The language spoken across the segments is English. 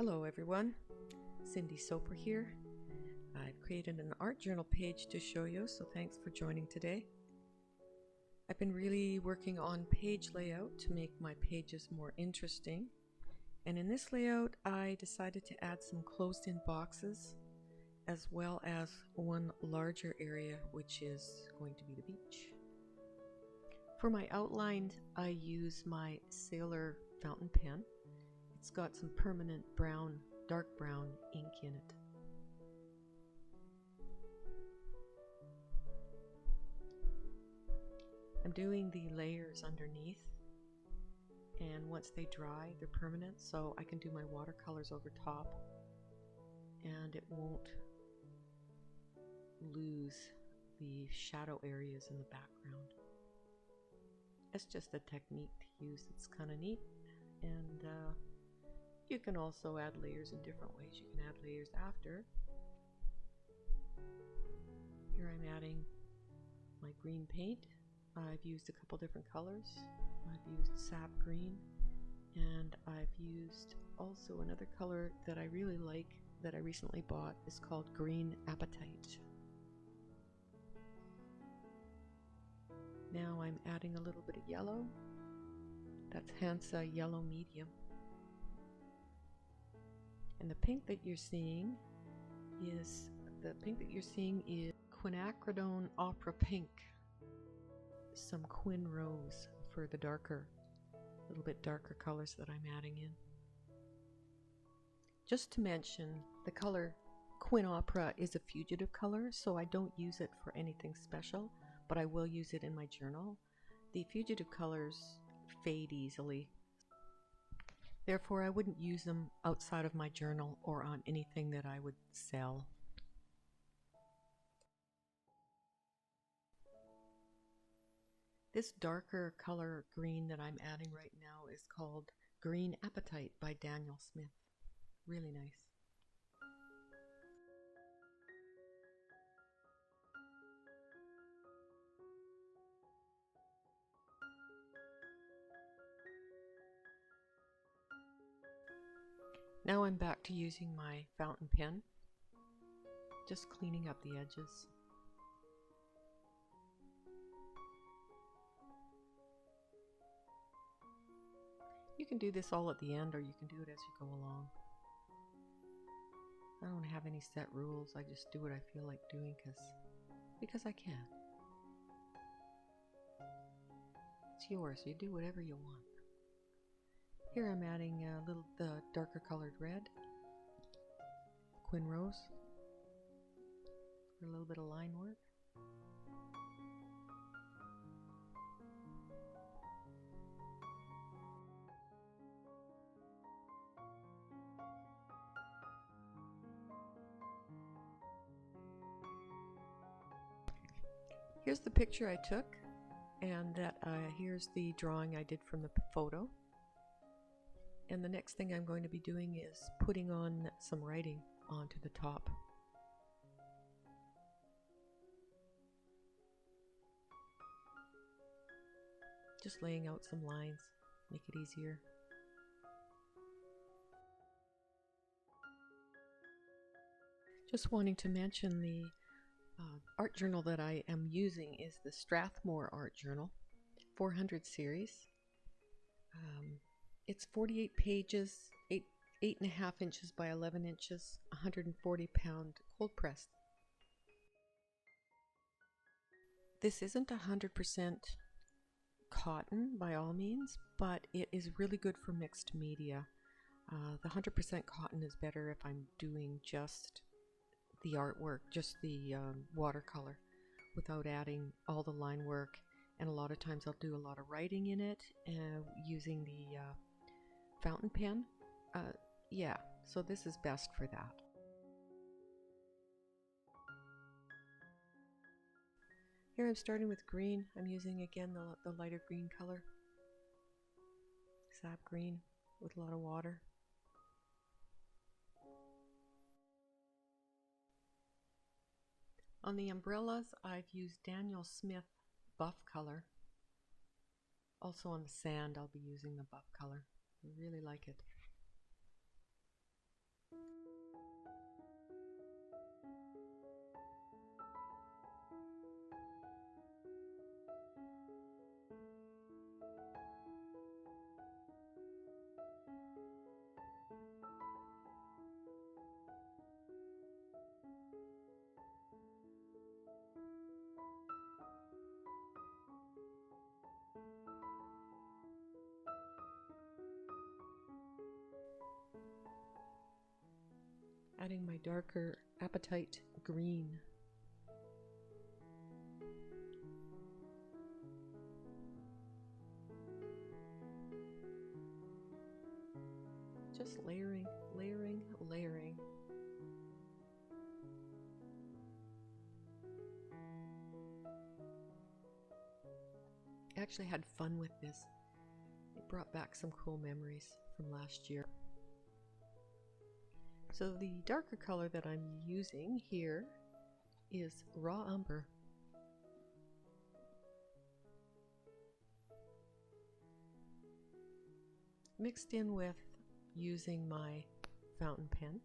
Hello everyone, Cindy Soper here. I've created an art journal page to show you, so thanks for joining today. I've been really working on page layout to make my pages more interesting, and in this layout I decided to add some closed-in boxes as well as one larger area, which is going to be the beach. For my outline I use my Sailor fountain pen. It's got some permanent brown, dark brown ink in it. I'm doing the layers underneath, and once they dry they're permanent, so I can do my watercolors over top and it won't lose the shadow areas in the background. It's just a technique to use. It's kind of neat, and you can also add layers in different ways. You can add layers after. Here I'm adding my green paint. I've used a couple different colors. I've used Sap Green, and I've used also another color that I really like that I recently bought. It's called Green Apatite. Now I'm adding a little bit of yellow. That's Hansa Yellow Medium. And the pink that you're seeing is Quinacridone Opera Pink. Some Quin Rose for the darker, little bit darker colors that I'm adding in. Just to mention, the color Quin Opera is a fugitive color, so I don't use it for anything special, but I will use it in my journal. The fugitive colors fade easily. Therefore, I wouldn't use them outside of my journal or on anything that I would sell. This darker color green that I'm adding right now is called Green Apatite by Daniel Smith. Really nice. Now I'm back to using my fountain pen, just cleaning up the edges. You can do this all at the end, or you can do it as you go along. I don't have any set rules. I just do what I feel like doing because I can. It's yours. You do whatever you want. Here I'm adding the darker colored red, Quin Rose, for a little bit of line work. Here's the picture I took, and here's the drawing I did from the photo. And the next thing I'm going to be doing is putting on some writing onto the top. Just laying out some lines, make it easier. Just wanting to mention the art journal that I am using is the Strathmore Art Journal 400 series. It's 48 pages, 8.5 inches by 11 inches, 140-pound cold pressed. This isn't 100% cotton by all means, but it is really good for mixed media. The 100% cotton is better if I'm doing just the artwork, just the watercolor, without adding all the line work. And a lot of times I'll do a lot of writing in it using the fountain pen. Yeah, so this is best for that. Here I'm starting with green. I'm using again the lighter green color, Sap Green, with a lot of water. On the umbrellas I've used Daniel Smith buff color. Also on the sand I'll be using the buff color. I really like it. Adding my darker Apatite Green. Just layering, layering, layering. I actually had fun with this. It brought back some cool memories from last year. So the darker color that I'm using here is raw umber. Mixed in with using my fountain pen.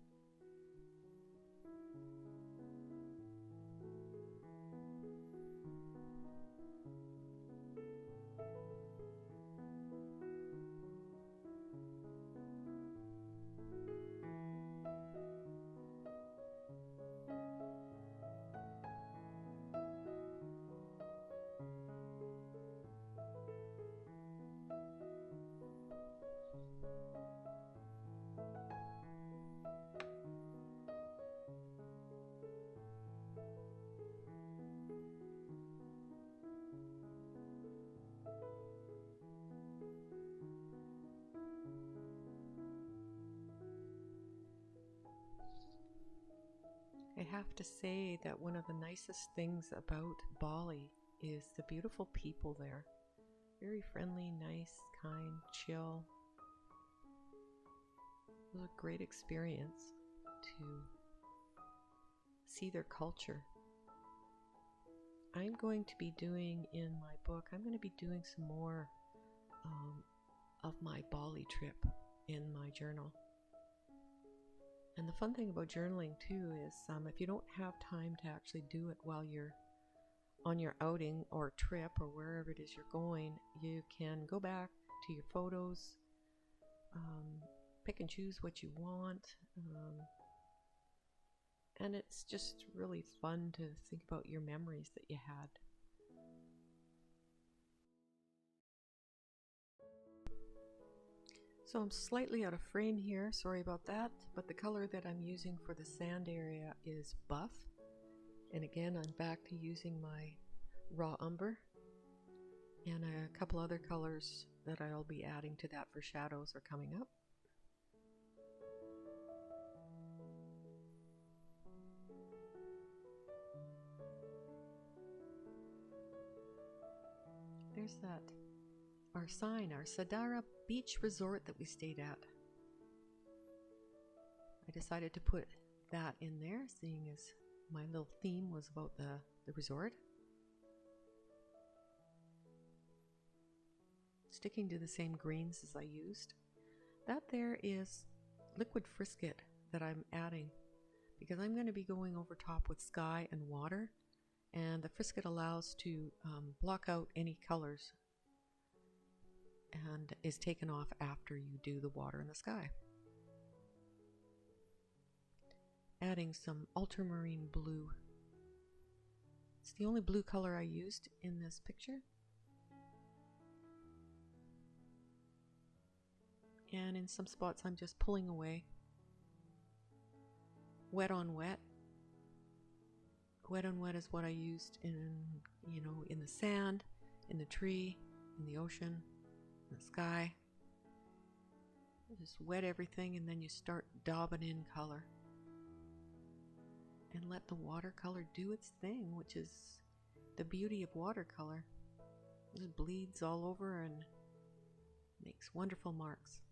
I have to say that one of the nicest things about Bali is the beautiful people there. Very friendly, nice, kind, chill. It was a great experience to see their culture. I'm going to be doing in my book, I'm going to be doing some more of my Bali trip in my journal. And the fun thing about journaling too is if you don't have time to actually do it while you're on your outing or trip or wherever it is you're going, you can go back to your photos, pick and choose what you want, and it's just really fun to think about your memories that you had. So I'm slightly out of frame here, sorry about that, but the color that I'm using for the sand area is buff. And again, I'm back to using my raw umber, and a couple other colors that I'll be adding to that for shadows are coming up. There's that. Our sign, our Sadara beach resort that we stayed at. I decided to put that in there, seeing as my little theme was about the resort. Sticking to the same greens as I used. That there is liquid frisket that I'm adding because I'm going to be going over top with sky and water, and the frisket allows to block out any colors and is taken off after you do the water and the sky. Adding some ultramarine blue. It's the only blue color I used in this picture. And in some spots I'm just pulling away. Wet on wet. Wet on wet is what I used in, in the sand, in the tree, in the ocean, in the sky. Just wet everything and then you start daubing in color. And let the watercolor do its thing, which is the beauty of watercolor. It just bleeds all over and makes wonderful marks.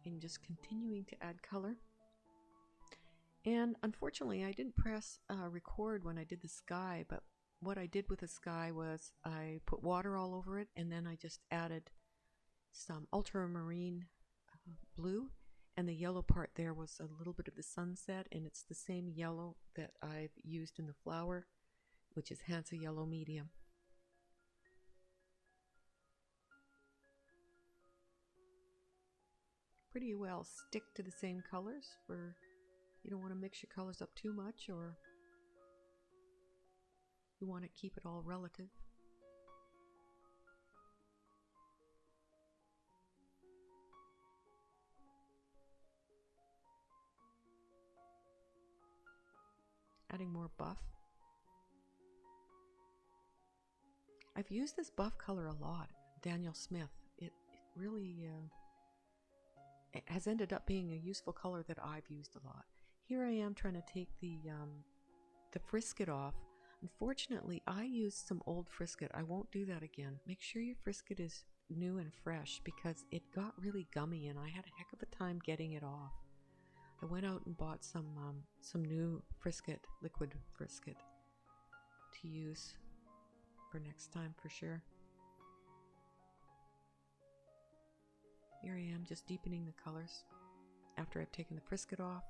And just continuing to add color. And unfortunately I didn't press record when I did the sky, but what I did with the sky was I put water all over it, and then I just added some ultramarine blue, and the yellow part there was a little bit of the sunset, and it's the same yellow that I've used in the flower, which is Hansa Yellow Medium. Pretty well stick to the same colors, for you don't want to mix your colors up too much, or you want to keep it all relative. Adding more buff. I've used this buff color a lot, Daniel Smith. It really it has ended up being a useful color that I've used a lot. Here I am trying to take the frisket off. Unfortunately, I used some old frisket. I won't do that again. Make sure your frisket is new and fresh, because it got really gummy and I had a heck of a time getting it off. I went out and bought some new frisket, liquid frisket, to use for next time for sure. Here I am just deepening the colors after I've taken the frisket off.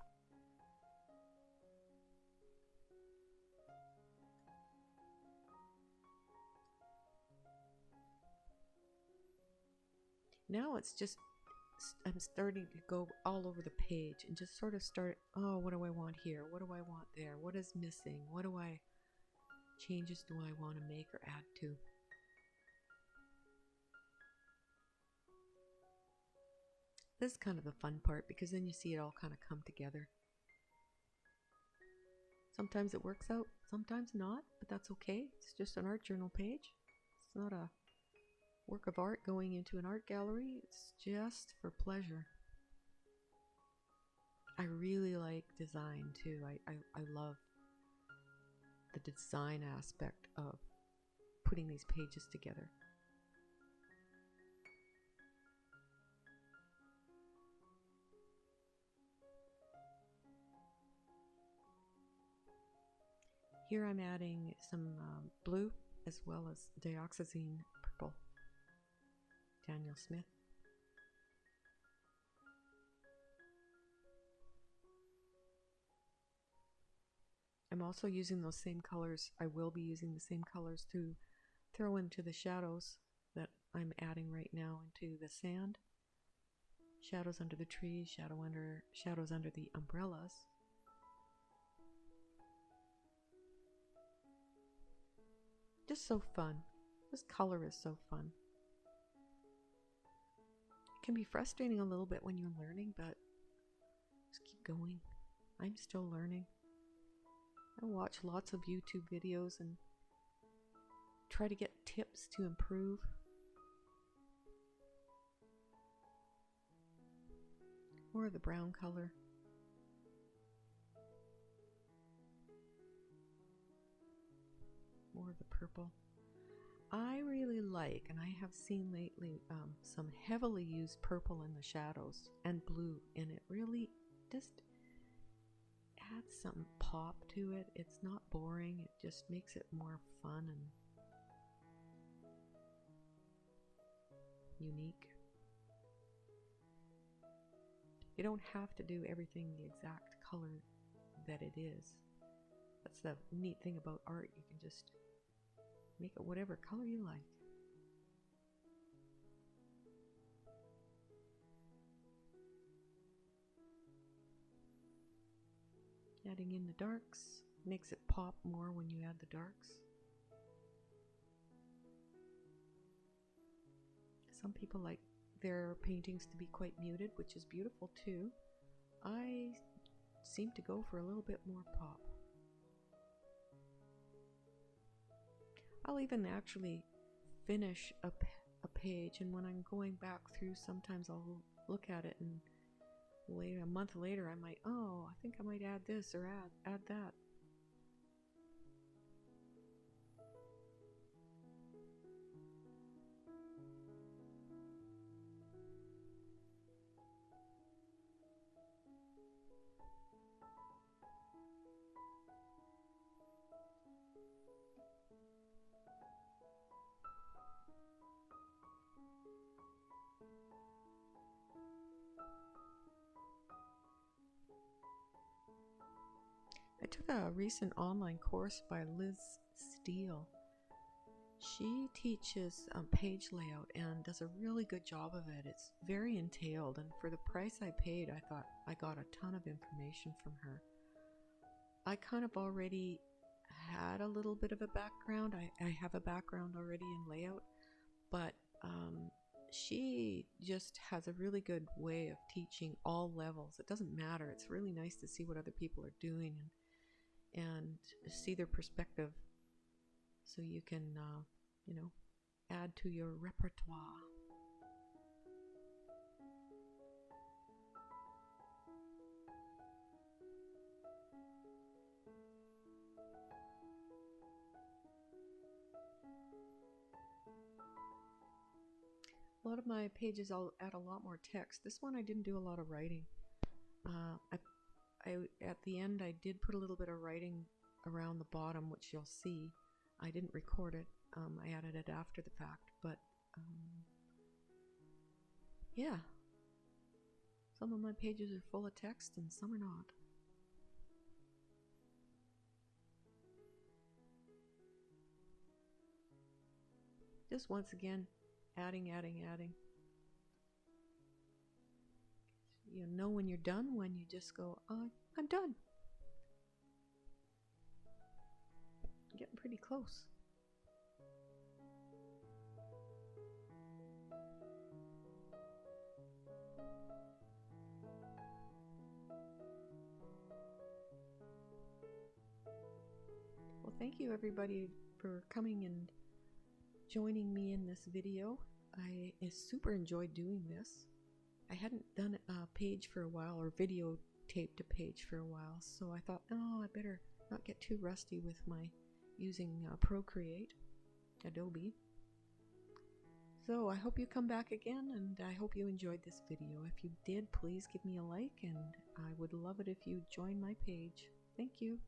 Now it's just, I'm starting to go all over the page and just sort of start, oh, what do I want here? What do I want there? What is missing? What changes do I want to make or add to? This is kind of the fun part, because then you see it all kind of come together. Sometimes it works out, sometimes not, but that's okay. It's just an art journal page. It's not a work of art going into an art gallery. It's just for pleasure. I really like design too. I love the design aspect of putting these pages together. Here I'm adding some blue as well as Dioxazine Purple, Daniel Smith. I'm also using those same colors. I will be using the same colors to throw into the shadows that I'm adding right now into the sand. Shadows under the trees, shadows under the umbrellas. Just so fun. This color is so fun. It can be frustrating a little bit when you're learning, but just keep going. I'm still learning. I watch lots of YouTube videos and try to get tips to improve. More of the brown color. More of the purple. I really like, and I have seen lately, some heavily used purple in the shadows and blue, and it really just adds some pop to it. It's not boring, it just makes it more fun and unique. You don't have to do everything the exact color that it is. That's the neat thing about art. You can just make it whatever color you like. Adding in the darks makes it pop more when you add the darks. Some people like their paintings to be quite muted, which is beautiful too. I seem to go for a little bit more pop. I'll even actually finish a page, and when I'm going back through, sometimes I'll look at it, and a month later I might, oh, I think I might add this or add that. I took a recent online course by Liz Steele. She teaches page layout and does a really good job of it. It's very entailed, and for the price I paid, I thought I got a ton of information from her. I kind of already had a little bit of a background. I have a background already in layout, but she just has a really good way of teaching all levels. It doesn't matter. It's really nice to see what other people are doing and see their perspective, so you can you know, add to your repertoire. A lot of my pages I'll add a lot more text. This one I didn't do a lot of writing. At the end I did put a little bit of writing around the bottom, which you'll see. I didn't record it. I added it after the fact, but yeah, some of my pages are full of text and some are not. Just once again, adding. You know when you're done, when you just go, oh, I'm done. Getting pretty close. Well, thank you everybody for coming and joining me in this video. I super enjoyed doing this. I hadn't done a page for a while, or video taped a page for a while, so I thought, oh, I better not get too rusty with my using Procreate, Adobe. So I hope you come back again, and I hope you enjoyed this video. If you did, please give me a like, and I would love it if you join my page. Thank you.